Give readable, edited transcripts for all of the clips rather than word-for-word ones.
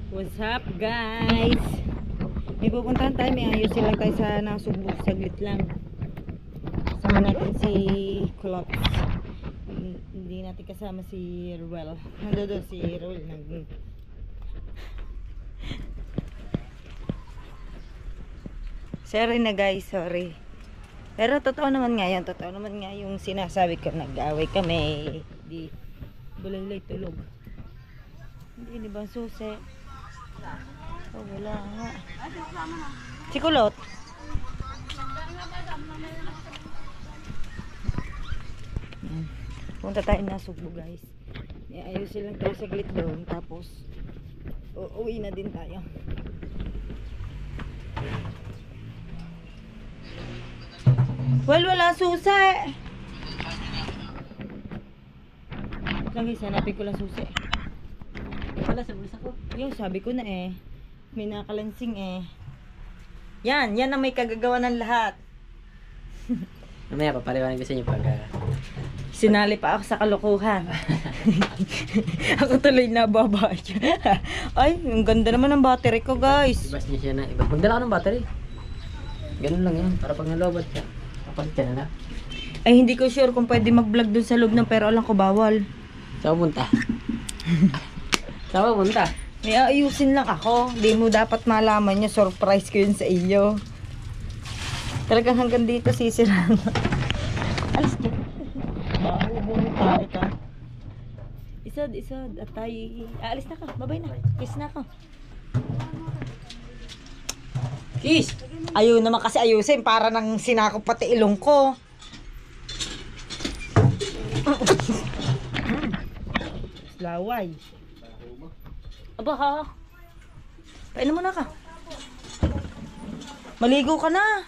What's up guys? May pupuntahan tayo, may ayusin lang tayo sa Nasugbu, saglit lang. Kasama natin si Clops. Hindi natin kasama si Ruel. Nandun si Ruel. Sorry na guys, sorry. Pero totoo naman nga yan. Totoo naman nga yung sinasabi ko. Nag-away kami. Di bulay tulog. Hindi ba susi? Oh, wala nga. Si Kulot. Punta tayo na Sugbo guys. Ayusin lang tayo saglit doon. Tapos uuwi na din tayo. Well, wala susi. Lang guys, hanapin ko lang susi. Wala sa bulsa ko. Yung sabi ko na eh. May nakalansing eh. Yan ang may kagagawa ng lahat. Mamaya papaliwanag ko sa inyo pag Sinali pa ako sa kalokohan. Ako tuloy na baba. Ay, ang ganda naman ng battery ko guys. ibas niya siya na iba. Magdala ka ng battery. Ganun lang yan. Para pag nalobot ka, kapalit ka na lang. Ay, hindi ko sure kung pwede mag-vlog dun sa loob ng pero alam ko bawal. Saan pumunta? Saan pumunta? May ayusin lang ako. Di mo dapat malaman nyo. Surprise ko yun sa iyo. Talagang hanggang dito sisiraan. Alis ka. Ito. Isod. At tayo. Aalis na ka. Babay na. Kiss na ako. Kiss! Ayun naman kasi ayusin. Para nang sinakop pati ilong ko. Laway. Aba ha. Painom mo na ka. Maligo ka na.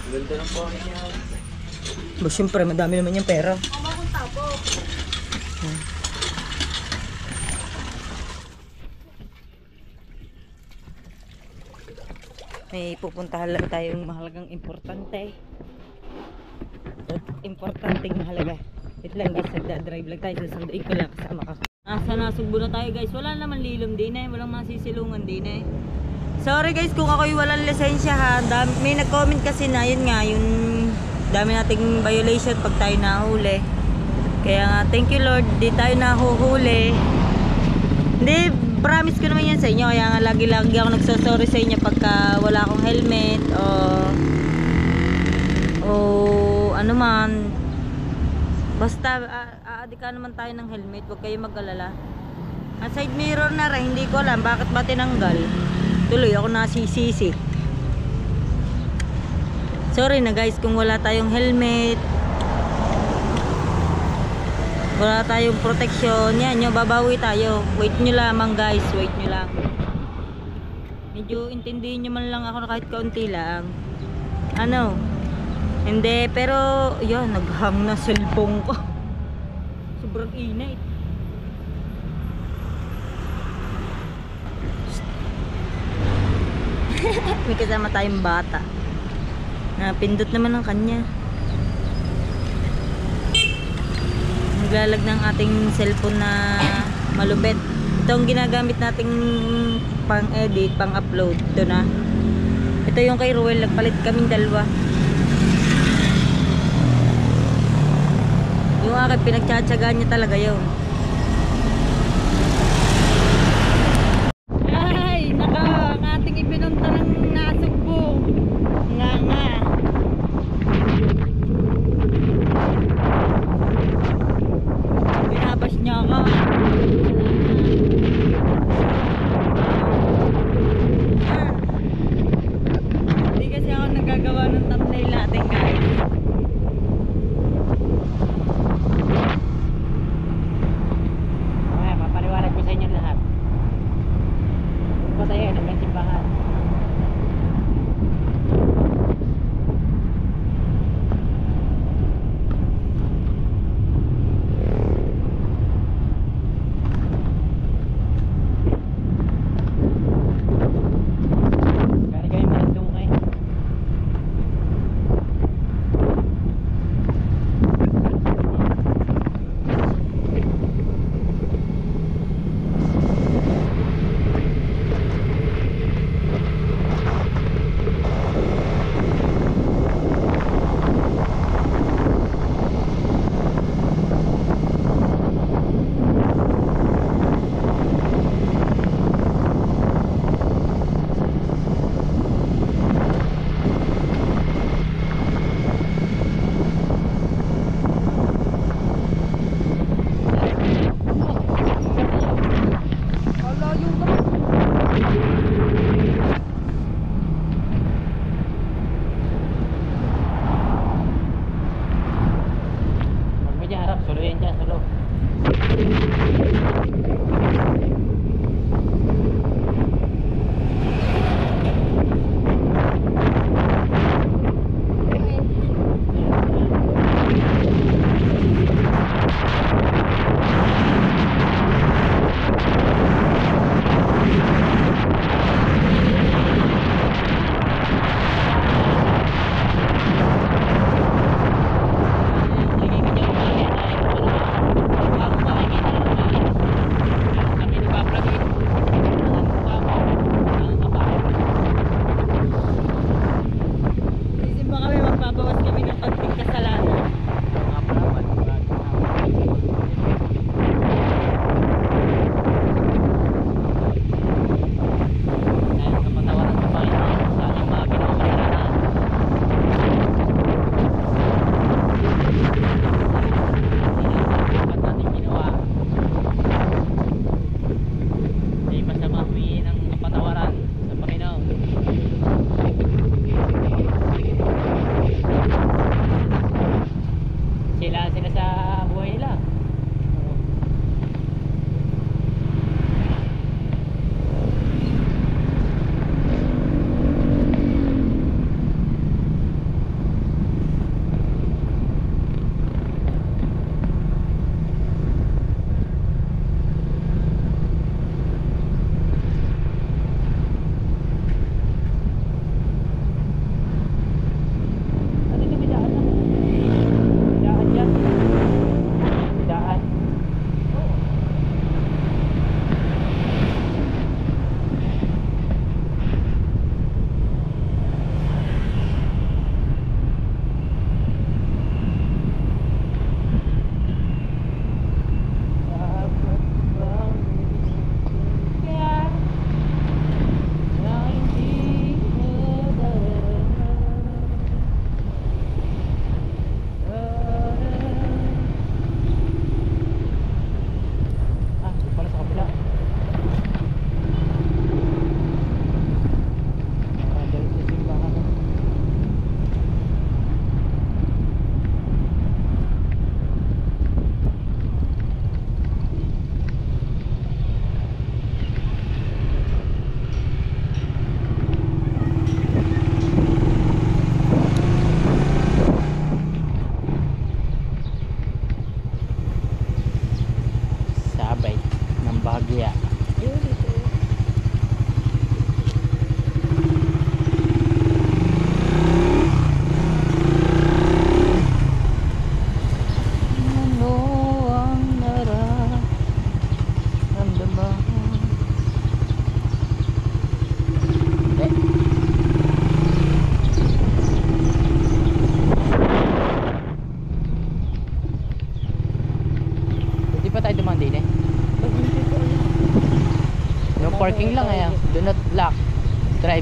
Ganda ng pangin niya. Ba, syempre, madami naman yung pera. May pupuntahan lang tayong mahalagang importante. Importanteng mahalaga. Wait lang guys, nagda-drive lang tayo. Sasunduin ko lang kasama ka. Nasugbo na tayo guys. Wala naman lilom din eh. Walang masisilungan din eh. Sorry guys kung ako'y walang lisensya ha. May nag-comment kasi na yun nga. Yung dami nating violation pag tayo nahuli. Kaya nga thank you Lord. Di tayo nahuhuli. Hindi. Promise ko naman yan sa inyo. Kaya nga lagi-lagi ako nagsasorry sa inyo pagka wala akong helmet o ano man. Basta aadika naman tayo ng helmet. Huwag kayo mag-alala. Ang side mirror na rin, hindi ko alam bakit ba tinanggal. Tuloy ako nasisisi. Sorry na guys kung wala tayong helmet. Wala tayong protection. Yan, yung babawi tayo. Wait nyo lamang guys. Wait nyo lang. Medyo intindihin nyo man lang ako kahit kaunti lang. Ano? Hindi. Pero, yan. Naghang na cellphone ko. Sobrang init. May kasama tayong bata. Napindot naman ang kanya. Naglalag ng ating cellphone na malupit. Ito ang ginagamit nating pang-edit, pang-upload. Ito na. Ito yung kay Ruel. Nagpalit kaming dalawa. Yung akin, pinagtsatsagaan niya talaga yun. Ay! Ang ating ipinunta ng Nasugbo. Nga. Binabas niya ako. Hindi kasi ako nagagawa ng thumbnail natin guys. Mamaya papaliwanag ko sa inyo lahat. Punta tayo ng simbahan.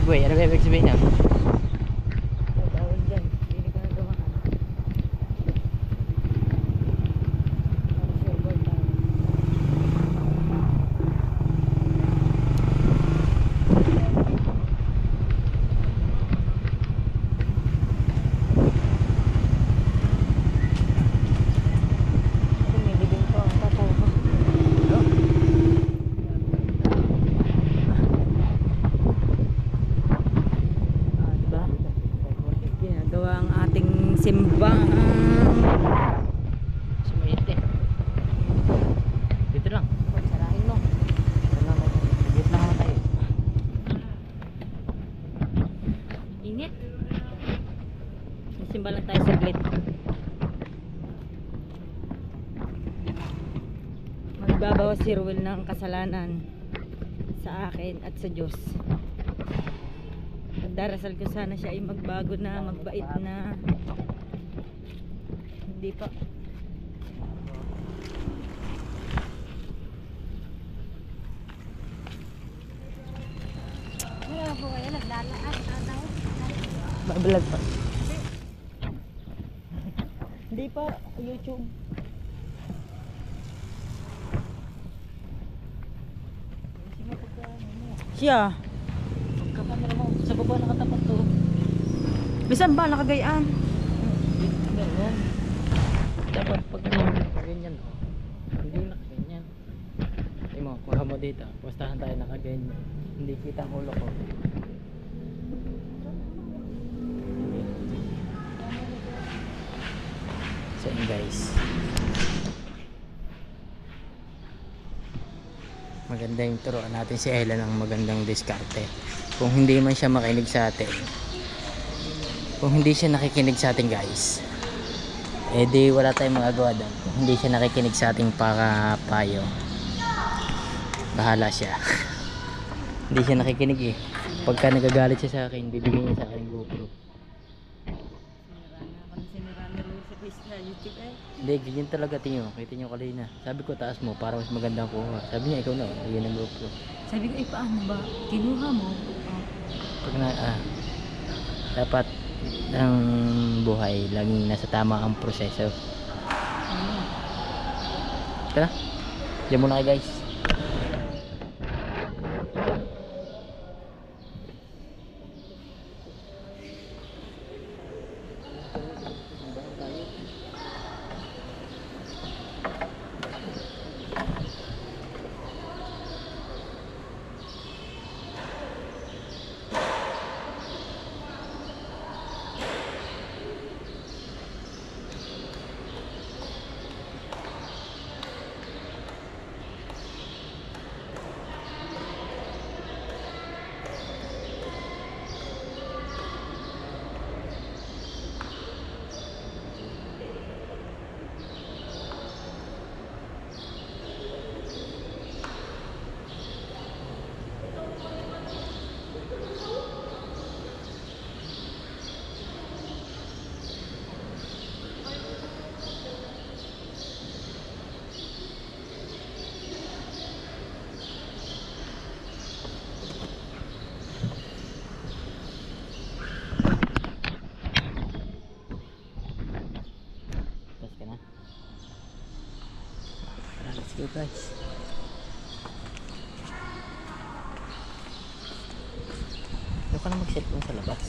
driveway. Ano ba ibig sabihin na? Bawal dyan. Hindi ko nagawa. Lumilibing po ang tatawa ko. Diba? Ginagawa ang ating simbang. Sumayit eh. Dito lang. Sarahin mo. Dito lang naman tayo. Init. Simba lang tayo saglit. Magbabawas si Ruel ng kasalanan sa akin at sa Diyos. Darasal ko sana siya ay magbago na, magbait na. Hindi pa. Wala po kayo naglalaan. Babalag pa. Hindi pa. YouTube. Siya. Kamera mo. Sa baba nakatapat to. Bisan ba nakagayaan? Ganyan. Dapat pag ganyan. Hindi nakaganyan. Hindi mo, kuha mo dito. Pustahan tayo nakaganyan. Hindi kita ang ulo ko. So yun guys. Maganda yung turuan natin si Ella ng magandang diskarte. Kung hindi man siya makinig sa atin, kung hindi siya nakikinig sa atin guys, eh di wala tayong magagawa doon. Kung hindi siya nakikinig sa ating payo, bahala siya. Hindi siya nakikinig eh. Pagka nagagalit siya sa akin, bibigyan niya sa akin GoPro. Hindi, ganyan talaga tingin. Kita nyo kanina. Sabi ko taas mo para mas magandang kuha. Sabi niya ikaw na, yan ang GoPro. Sabi ko, paano ba? Kinuha mo? Pag na, dapat ang buhay laging nasa tama ang proseso. Tara, diyan muna kayo guys. Let's go guys. Ano ka na mag-cellphone sa labas?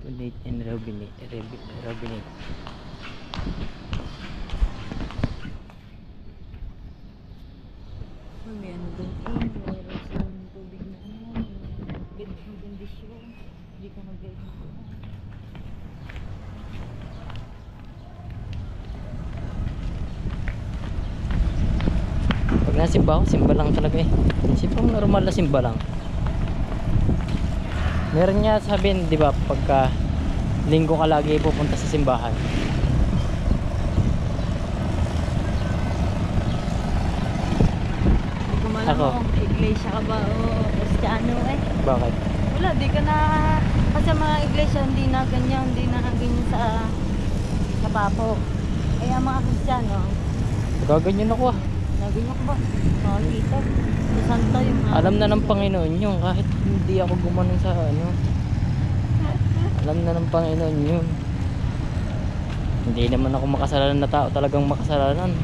Donate and Robinate. May ano doon mayroon silang tubig na gandang kondisyon. Hindi ka mag-gaya. Pag nasimba ako, simba lang talaga eh. Sipang normal na simba lang. Meron niya sabihin, di ba, pagka linggo ka lagi pupunta sa simbahan. Ako? Iglesia ka ba o Kristiyano eh? Bakit? Wala, di ka na kasi mga iglesia hindi na ganyan sa papo. Eh, ang mga Kristiyano, Gaganyan ako ah. naganyak ba? Makikita. Sa Santa yung mga Alam na ng Panginoon yun, kahit hindi ako gumanon sa ano. Alam na ng Panginoon yun. Hindi naman ako makasalanan na tao, talagang makasalanan.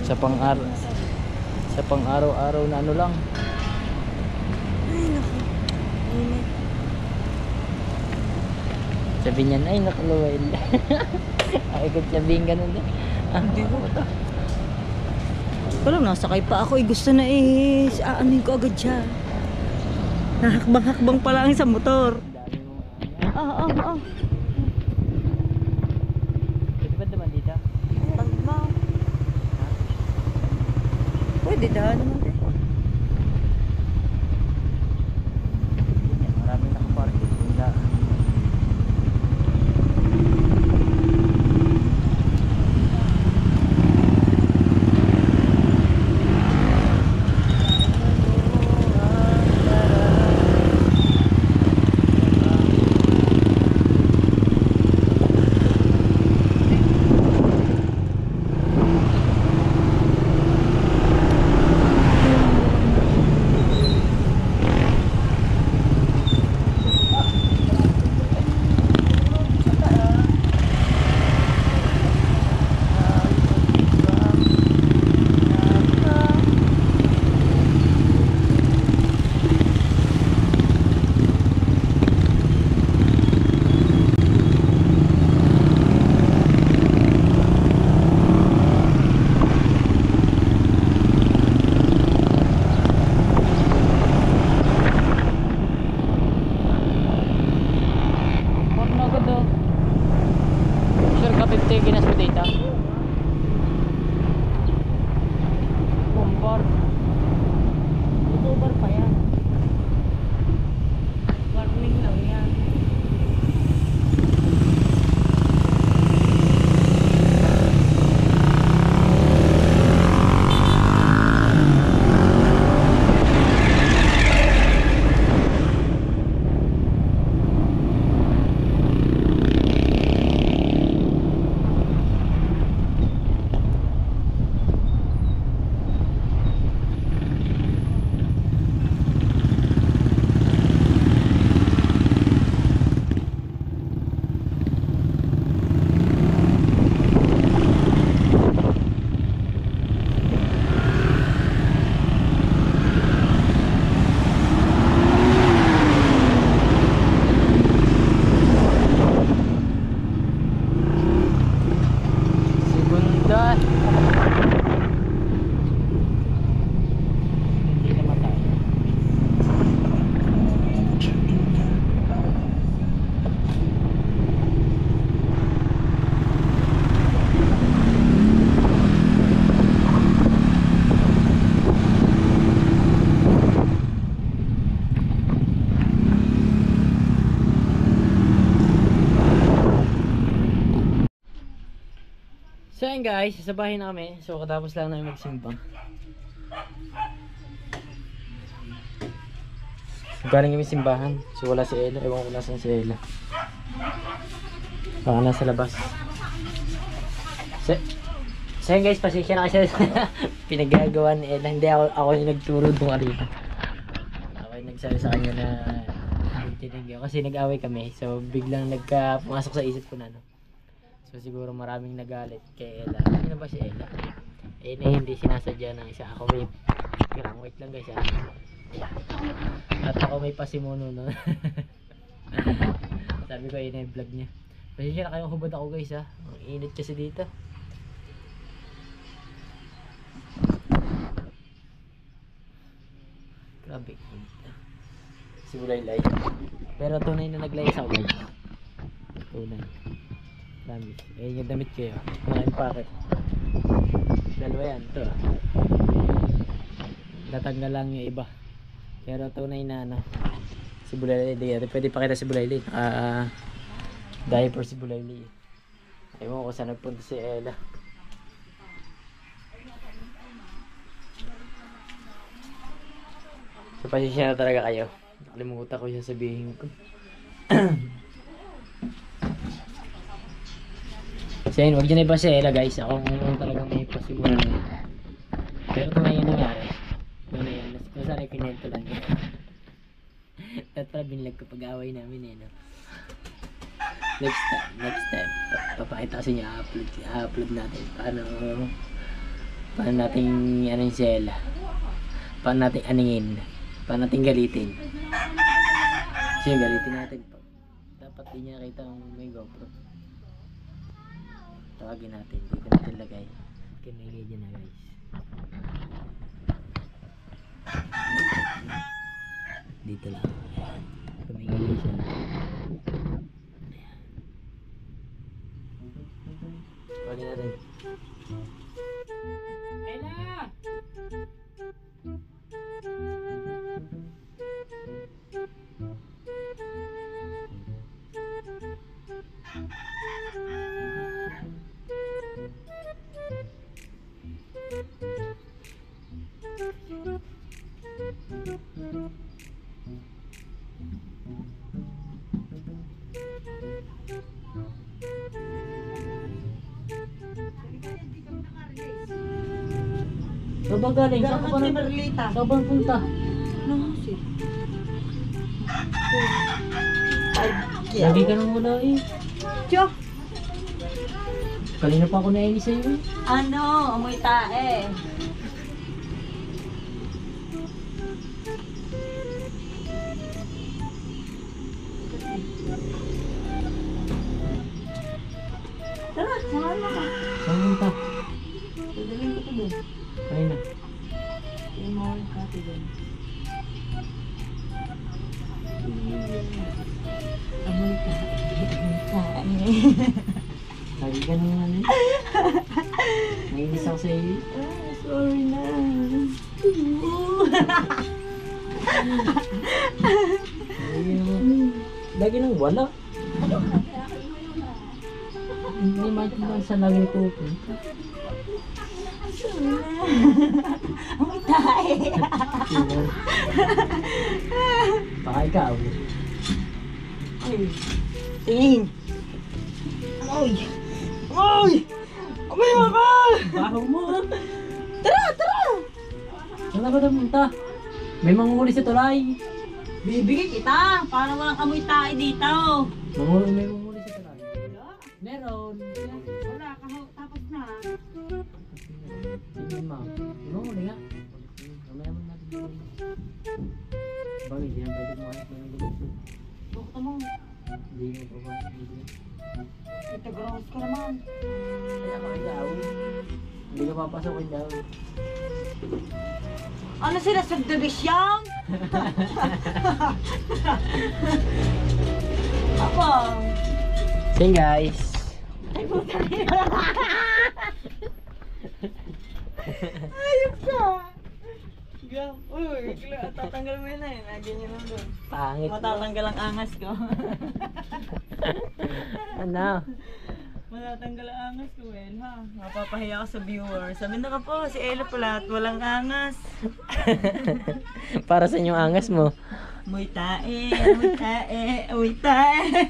Sa pang-araw-araw na ano lang. Ay, naku. Init. Sabi niya, ay naku Luel. Ay, ikot sabihin ganun eh. Hindi ko. Pero nasakay pa ako. Gusto na aanin ko agad siya. Nahakbang-hakbang pa lang sa motor. Dami mo ano. Oo. Pwede ba naman dito? Tagma. Pwede daan naman eh. Marami nakaparking dito. Sure ka 50 ginas mo data? Kumpar. YouTuber pa yan. Warning lang yan. Segunda. Hindi naman tayo. So ayun guys, sa bahay na kami. So katapos lang namin magsimbang. Galing kami simbahan. So wala si Ella. Ewan ko nasan si Ella. Baka nasa labas. So ayun guys, pasensya na kasi pinagagawa ni Ella. Hindi ako yung nagturo doon kanina. Ako yung nagsabi sa kanya na tinigyan. Kasi nag-away kami. So biglang pumasok sa isip ko na no. So siguro maraming nagalit kay Ella. Ano ba si Ella? Eh na hindi sinasadya ng isa. Ako may wait lang guys ah. At ako may pasimuno no. Sabi ko yun yung vlog niya. Pasensya na kayong hubad ako guys ah. Ang init kasi dito. Grabe. Si Bulaylay. Pero tunay na naglay sa guys. Tunay. Promise. Eh yung damit ko yun. Mga packet. Dalawa yan. Ito. Natanggal lang yung iba. Pero tunay na ano. Si Bulaylay. Pwede pakita si Bulaylay. Diaper si Bulaylay. Ewan ko saan nagpunta si Ella. So pasensya na talaga kayo. Nakalimutan ko siya sabihin ko. So yun, huwag dyan na iba si Ella guys. Ako kung talagang may posibulan. Pero kung ngayon nangyari, doon na yan. Kung saan ay kinento lang yun. At pala binlag ko pag-away namin eh, no? Next time, papakita kasi niya, upload natin. Paano natin ano yung si Ella. Paano natin aningin. Paano natin galitin. Kasi yung galitin natin po. Dapat di niya nakita kung may GoPro. Tawagin natin, dito natin lagay. Kinigay dyan na guys. Dito lang. Kumigay siya. Tawagin natin. Ella! Saan ba galing? Saan ka ba si Merlita. Saan ba punta? No, si. Lagi ka nang wala eh. Tiyo. Kanina pa ako nainis sa'yo eh. Ano? Amoy tae. Tara, samahan mo ka. Saan punta? Dadalhin ko to doon. Ayun na. Yung mga kati doon. Amoy tae. Lagi ka nang ano eh. Nainis ako sa'yo eh. Sorry na. Lagi nang wala. Hindi maintindihan saan lagi pupunta. Amoy tae. Baka ikaw. Tingin. Amoy. Amoy! Amoy ako! Baho mo ha? Tara! Tara! Saan na ba napunta? May manguhuli sa tulay. Bibigyan kita para walang amoy tae dito. May manguhuli sa tulay. Meron. Wala, tapos na. Sige ma. May manguhuli nga. Mamaya mo natin yung bagay, di na pwede mo kahit ng gulo. Bukta mo. Hindi mo pa ba? Itagross ka naman. Kaya ka ikaw. Hindi ka papasokin daw. Ano sila, subdivision? Ako. Sige guys. Ay, puta niya. Ayop ka. Uy, tatanggal mo yun na yun. Ganyan lang doon. Pangit mo. Matatanggal ang angas ko. Ano? Matatanggal ang angas ko, well, ha? Mapapahiya ka sa viewer. Sabi na ka po, si Ella pala at walang angas. Para sa inyong angas mo. Amoy tae, amoy tae, amoy tae.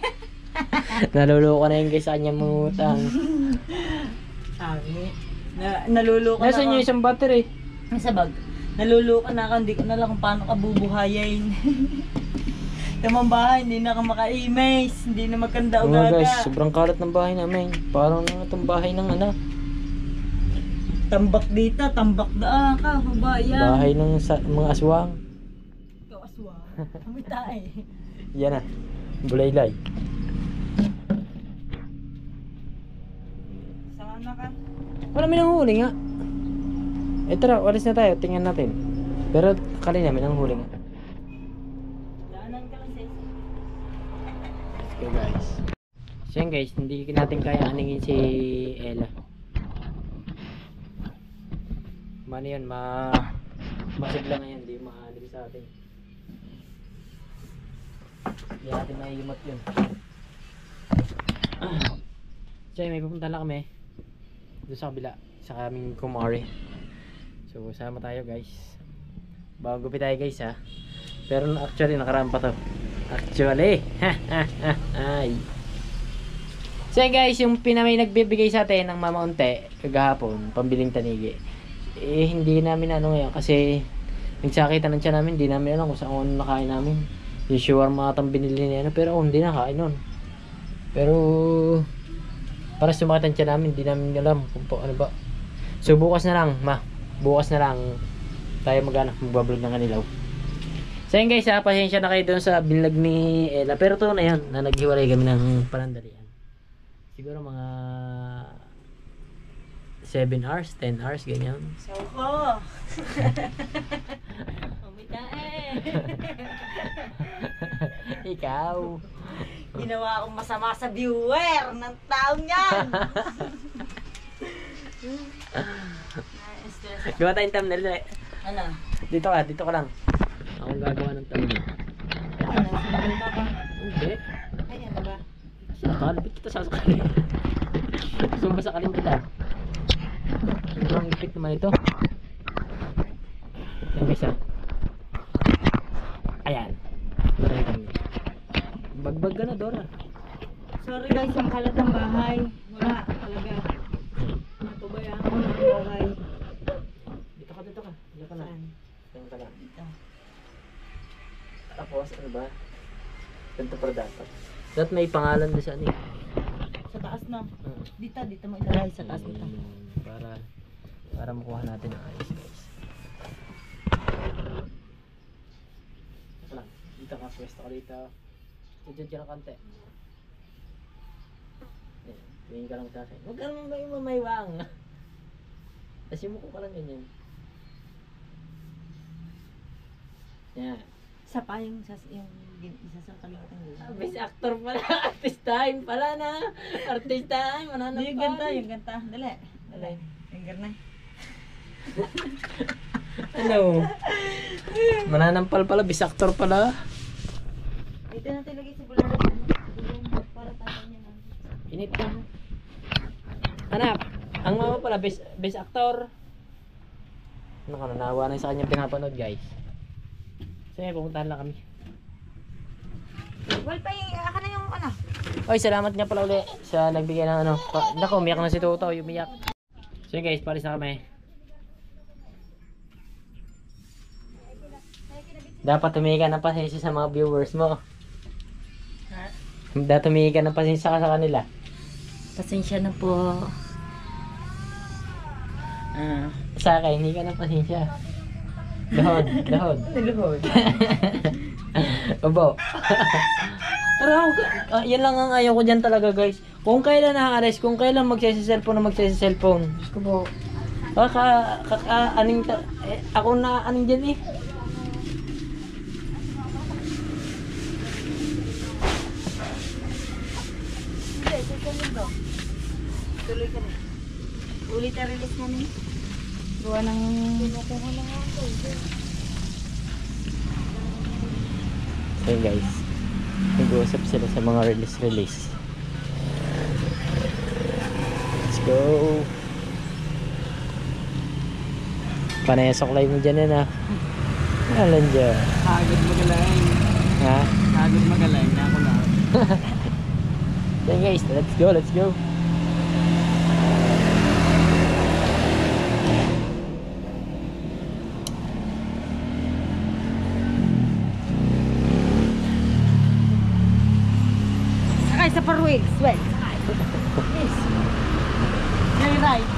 Naluloko na yun guys sa kanyang mutang. Sabi, naluluko na Nasaan yung isang battery? Sa bag. Naluluko na ako, hindi ko na lang kung paano ka bubuhayin. Tamang bahay, hindi na ka maka-imaze, hindi na magkanda o Mga gaga. guys, sobrang kalat ng bahay namin. Parang na itong bahay ng ano. Tambak dito, tambak daan ka, babayan. Bahay ng mga aswang. Ikaw aswang, amoy tae. Yan na. Bulaylay. Saan na ka? Wala may nanghuli nga. Eh tara, walis na tayo. Tingnan natin. Pero kanina may nanghuli nga. Daanan ka lang sis. Let's go guys. So yan guys, hindi natin kaya aningin si Ella. Mano yun, masigla nga yan. Hindi maalig sa atin. Hindi natin maiimot yun. So may pupunta lang kami. Doon sa kabila. Sa kaming kumari. So sama tayo guys. Bago gupit tayo guys ha. Pero actually nakaraan pa to. Actually. Ay. So guys, yung pinamay nagbibigay sa atin ng Mama Unte kagahapon, pambiling tanigi. Eh hindi namin ano ngayon kasi nagsakitan ng tiyan namin, hindi namin alam kung saan ano nakain namin. Yung shawarma atang binili niya pero hindi nakain nun. Pero para sumakit ang tiyan namin, hindi namin alam kung ano ba. So bukas na lang, bukas na lang tayo magbablog ng kanilaw. So yun guys, pasensya na kayo doon sa binlag ni Ella. Pero to na yun, na naghiwalay kami ng panandalian. Siguro mga 7 hours, 10 hours, ganyan. So ko! Umita Ikaw. Ginawa akong masama sa viewer ng taong yan! Gawa tayong thumbnail eh. Ano? Dito ka lang. Akong gagawa ng thumbnail. Ano? Sinabal ka ba? Hindi. Ay, ano ba? Sakal, ba't kita sasakalin? Sumasakalin kita. Sobrang ipit naman ito. Yan guys ha. Ayan. Maray kami. Bagbag ka na, Dora. Sorry guys, ang kalat ng bahay. Wala talaga. Natubayan ko ng bahay. Dito ka. Dito ka na. Saan? Dito ka na. Dito. Tapos, ano ba? Ganito para dapat. Dapat may pangalan doon sa ano eh. Sa taas na. Dito mo ilagay sa taas dito. Para makuha natin ang ayos guys. Ito lang. Dito ka, pwesto ka dito. Diyan ka kante. Tingin ka lang sa akin. Huwag kang mamaywang. Tapos yung mukha ka lang ganyan. Yan. Isa pa yung isasangkaling kita. Best actor pala. Artistahin pala na. Artistahin. Mananap Yung ganta, yung ganta. Dali. Finger na. Ano? Mananampal pala. Best actor pala. Ito natin lagay sa bulalo. Para tayo niya na. Init ka. Anak, ang mama pala, best actor. Ano ka, nanawa na sa kanya pinapanood guys. Sige, pumuntahan lang kami. Well, aka na yung ano. Oy, salamat nga pala ulit sa nagbigay ng ano. Naku, umiyak na si Toto, umiyak. So guys, palis na kami. Dapat tumigil ka ng pasensya sa mga viewers mo. Dapat tumigil ka ng pasensya ka sa kanila. Pasensya na po. Sa akin, hindi ka ng pasensya. Lahod. Niluhod. Obo. Pero yan lang ang ayaw ko dyan talaga guys. Kung kailan na-arrest, kung kailan magsisi-cellphone na magsisi-cellphone. Diyos ko po. Ako na aning dyan eh. Hindi, susunod daw. Tuloy ka rin. Ulit na release mo niya. Gawa ng... Kinukuha lang ako. So guys, nag-uusap sila sa mga release. Let's go. Panay soklay mo dyan yan ah. Alam dyan. Hagod magalang. Ha? Hagod magalang na ako na. So guys, let's go. Sakay sa four wheels. Wait. Yes. Very right.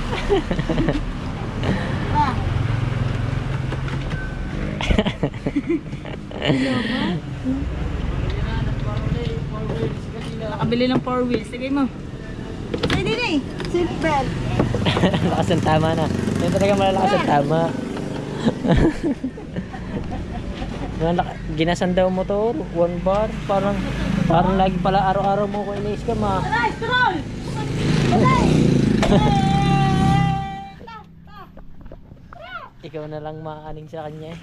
Nakabili ng four wheels. Sige mo. Say din eh. Seatbelt. Lakas ang tama na. Yan talaga malalakas ang tama. Ginasan daw motor, 1 bar, parang lagi pala araw-araw mo ko ina-scam ah. Aray, stroll! Ikaw na lang maaning sa kanya eh.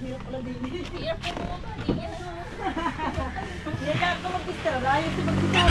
Hirap pala din. Hirap po mo ba? Hirap ko mag-istar. Ayaw si mag-istar.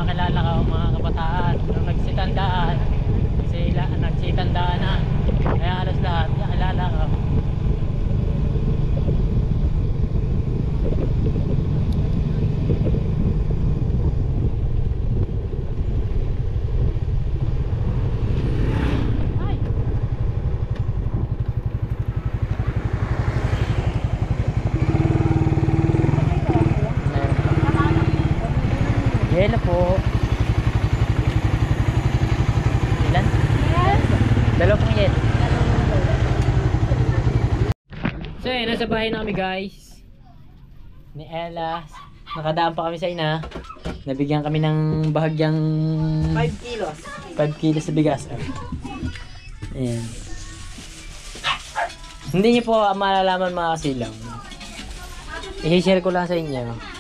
makakilala ka mga kabataan. Nung nagsitandaan, sila nagsitandaan na. Kaya halos lahat, nakilala ka. Yelo po. Ilan? Dalawa pong yelo. So yun, nasa bahay na kami guys. Ni Ella. Nakadaan pa kami sa ina. Nabigyan kami ng bahagyang 5 kilos. 5 kilos sa bigas. Ayan. Hindi niyo po malalaman mga kasilaw. I-share ko lang sa inyo.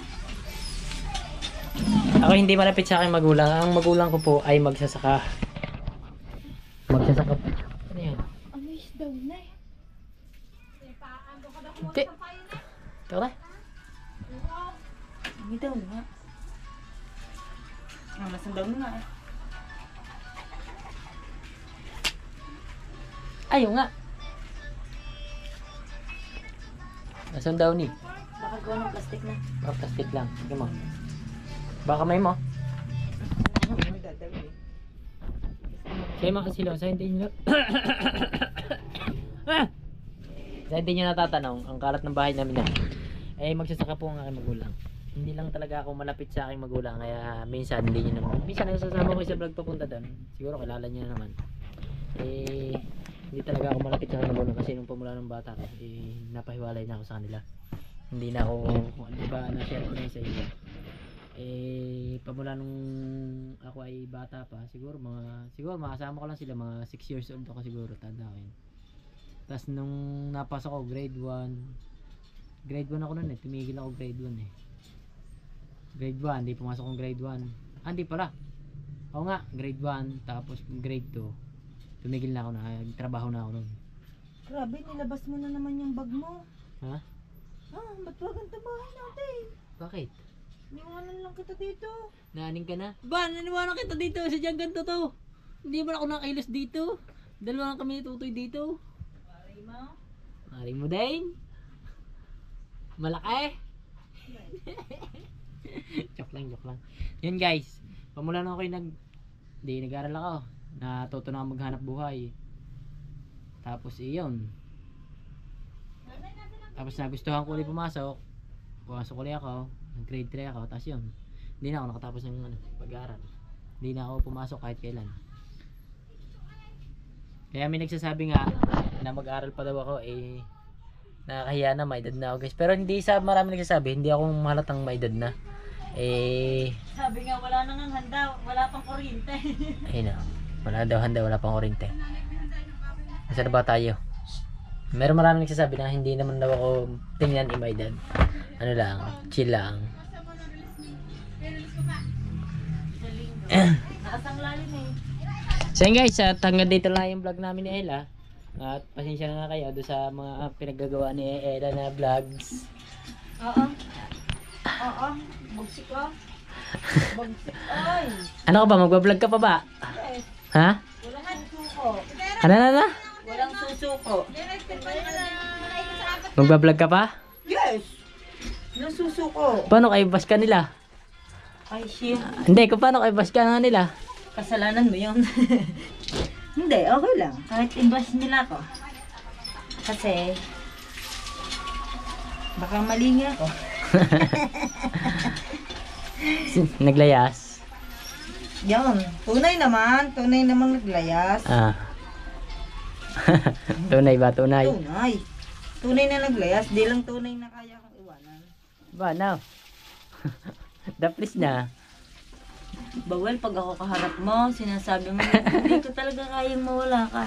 Ako hindi malapit sa aking magulang. Ang magulang ko po ay magsasaka. Magsasaka po. Ano yan? Ano is daw na eh? Hindi. Tara. Hindi daw nga. Nasaan daw nga eh. Ayaw nga. Nasaan daw ni? Baka gawa ng plastic na. Baka plastic lang. Sige mo. Baka may mo. Kaya mga kasilaw, sa hindi nyo sa hindi nyo natatanong, ang kalat ng bahay namin na eh magsasaka po ang aking magulang. Hindi lang talaga ako malapit sa aking magulang, kaya minsan hindi nyo naman. Minsan nagsasama ko sa vlog papunta doon. Siguro kilala nyo na naman. Eh hindi talaga ako malapit sa aking magulang kasi nung pamula ng bata ko, eh napahiwalay na ako sa kanila. Hindi na ako, di ba, na-share ko na sa inyo. Eh pamula nung ako ay bata pa, siguro makasama ko lang sila, mga 6 years old ako siguro, tanda ko yun. Tapos nung napasok ako grade 1 ako nun eh, tumigil ako grade 1 eh. Grade 1, hindi pumasok akong grade 1. Hindi pala. Oo nga, grade 1, tapos grade 2 tumigil na ako, nagtrabaho na ako nun. Grabe, nilabas mo na naman yung bag mo. Ha? Ba't wag ang tabahay natin? Bakit? Niwanan lang kita dito. Naaning ka na? Ba, naniwanan kita dito, sadyang ganito to. Hindi ba ako nakakilos dito? Dalawa lang kami tutoy dito. Mari mo din. Malaki. Joke lang. Yan guys, pamula na ako nag-aral ako. Natuto na ako maghanap buhay. Tapos iyon. Tapos nagustuhan ko ulit pumasok. Pumasok ulit ako. Grade 3 ako. Tapos yun. Hindi na ako nakatapos ng pag-aaral. Hindi na ako pumasok kahit kailan. Kaya may nagsasabi nga na mag-aaral pa daw ako, eh nakakahiya na, may edad na ako guys. Pero hindi sa marami nagsasabi, hindi ako mahalatang may edad na. Eh Sabi nga wala nang handa, wala pang kuryente. ayun na. Wala daw handa, wala pang kuryente. Nasa na ba tayo? Meron maraming nagsasabi na hindi naman daw ako tingnan may edad. Ano lang, chill lang. Nakasanglalin eh. So yun guys, at hanggang dito lang yung vlog namin ni Ella. At pasensya na nga kayo doon sa mga pinaggagawa ni Ella na vlogs. Oo. Bugsik ko. Bugsik. Ay. Ano ka ba? Magbablog ka pa ba? Yes. Ha? Walang susuko. Ano? Walang susuko. Magbablog ka pa? Yes. Walang susuko. Paano kayo bash ka nila? Ay, shit. Hindi, kung paano kayo bash ka nga nila? Kasalanan mo yun. Hindi, okay lang. Kahit i-bash nila ako. Kasi, baka mali nga ako. Naglayas? Yan. Tunay naman naglayas. Tunay ba? Tunay? Tunay. Tunay na naglayas. Di lang tunay na kaya kong iwanan. Ba, now? Daplis na. Bawal pag ako kaharap mo, sinasabi mo, hindi ko talaga kayang mawala ka.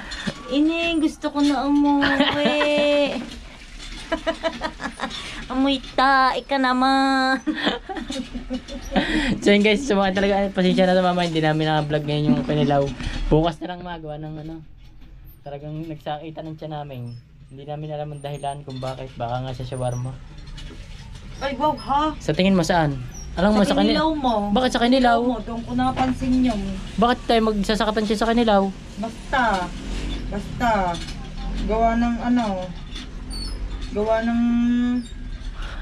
Ini, gusto ko na umuwi. Amoy tae ka naman. So yun guys, sumakit talaga. Pasensya na sa mama, hindi namin naka-vlog ngayon yung Kanilaw. Bukas na lang magawa ng talagang nagsakita ng tiyan namin. Hindi namin alam ang dahilan kung bakit. Baka nga sa shawarma. Ay, wow ha? Sa tingin mo saan? Alam mo sa Kinilaw kanila. mo. Bakit sa Kinilaw? mo, doon ko napansin yun. Bakit tayo magsasakatan siya sa Kinilaw? Basta. Gawa ng gawa ng...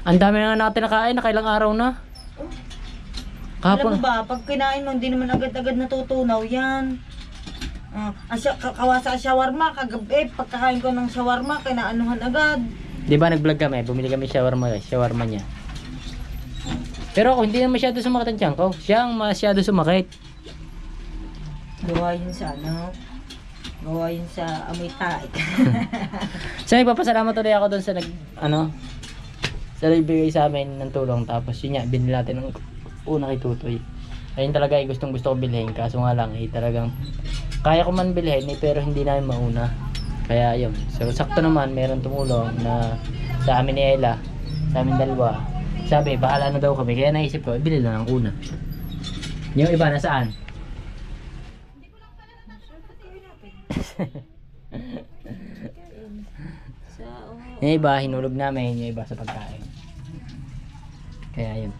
Ang dami na nga natin nakain, nakailang araw na. Alam mo Kahapon. ba, pag kinain mo, hindi naman agad-agad natutunaw yan. Kawasa shawarma, kagabi, pagkakain ko ng shawarma, kinaanuhan agad. Di ba nag-vlog kami? Bumili kami shawarma niya. Pero ako, hindi na masyado sumakit ang tiyan ko. Siya ang masyado sumakit. Gawa yun sa gawa yun sa amoy taik. So nagpapasalamat ulit ako doon sa sa nagbigay sa amin ng tulong. Tapos yun nga, binili natin ng una kay Tutoy. Ayun talaga gustong gusto ko bilhin. Kaso nga lang talagang kaya ko man bilhin pero hindi namin mauna. Kaya yun. So sakto naman meron tumulong na sa amin ni Ella, sa amin dalawa. Sabi bahala na daw kami. Kaya naisip ko ibili na ng una. Yung iba nasaan? Yung iba hinulog namin, yung iba sa pagkain. Kaya yun.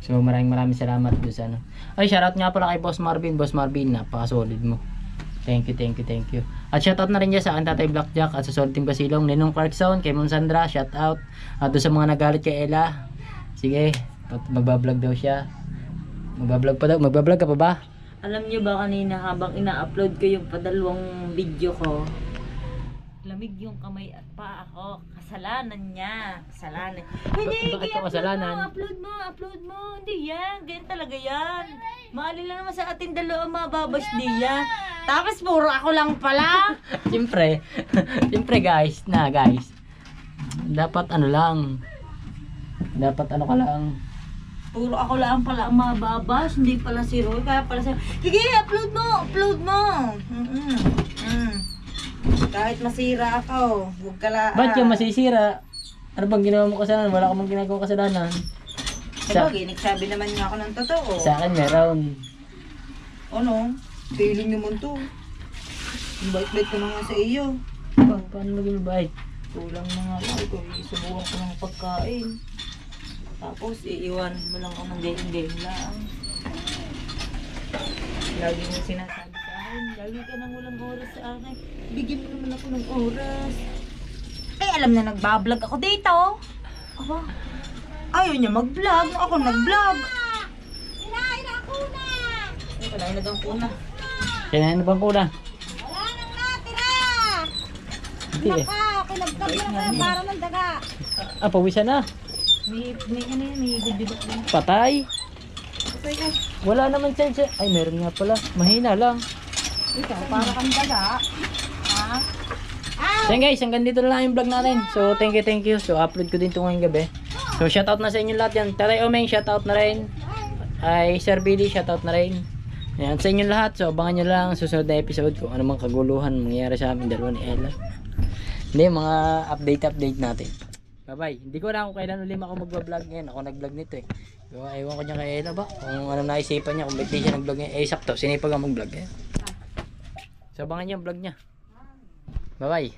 So maraming salamat doon sa Ay, shoutout nga pala kay Boss Marvin. Boss Marvin, napaka-solid mo. Thank you. At shoutout na rin dyan sa Tatay Blackjack at sa Solid Team Basilong, Ninong Clarkson, kay Mom Sandra, shoutout. At doon sa mga nagalit kay Ella. Sige, magbablog daw siya. Magbablog ka pa ba? Alam niyo ba kanina habang ina-upload ko yung padalawang video ko, lamig yung kamay at paa ko. Kasalanan niya. Hindi, Bakit ka kasalanan? Upload mo. Hindi yan. Ganyan talaga yan. Maalala naman sa ating dalawa mababas di yan. Tapos puro ako lang pala. Siyempre guys. Dapat Dapat ka lang. Puro ako lang pala ang mababas. Hindi pala si Roy. Kaya pala siya. Sige, upload mo. Kahit masira ako, huwag ka lang. Ba't yung masisira? Ano bang ginawa mo kasalanan? Wala ka mang ginagawa kasalanan. Sabagay, nagsabi naman nga ako ng totoo. Sa akin meron. Ano? Feeling naman to. Ang bait-bait ko na nga sa iyo. Paano maging bait? Kulang na nga ako. Isubukan ko ng pagkain. Tapos iiwan mo lang ako ng game lang. Lagi mo sinasabi sa akin, lagi ka nang walang oras sa akin. Bigyan mo naman ako ng oras. Ay, alam na nagbablog ako dito. Aba, ayaw niya mag-vlog. Ako nag-vlog. Kinain ako na. Ay, kinain na daw ko na. Kinain na bang kuna? Wala nang natira! Hindi eh. Kinagkag na kaya para ng daga. Pawisan na. May bibidok lang. Patay. Okay ka. Wala naman siya. Ay, meron nga pala. Mahina lang. Ikaw, para kang daga. Ha? So yun guys, hanggang dito na lang yung vlog natin. So thank you. So upload ko din ito ngayong gabi. So shoutout na sa inyo lahat yan. Tatay Omeng, shoutout na rin. Ay Sir Billy, shoutout na rin. Ayan, sa inyo lahat. So abangan nyo lang ang susunod na episode kung ano mang kaguluhan mangyayari sa amin dalawa ni Ella. Hindi, mga update natin. Bye bye. Hindi ko na kung kailan ulit ako mag-vlog ngayon. Ako nag-vlog nito eh. So, ewan ko niya kay Ella ba? Kung ano naisipan niya, kung ba't di siya nag-vlog ngayon. Sakto, sinipag ang mag-vlog eh. So abangan niyo ang vlog niya. Bye bye.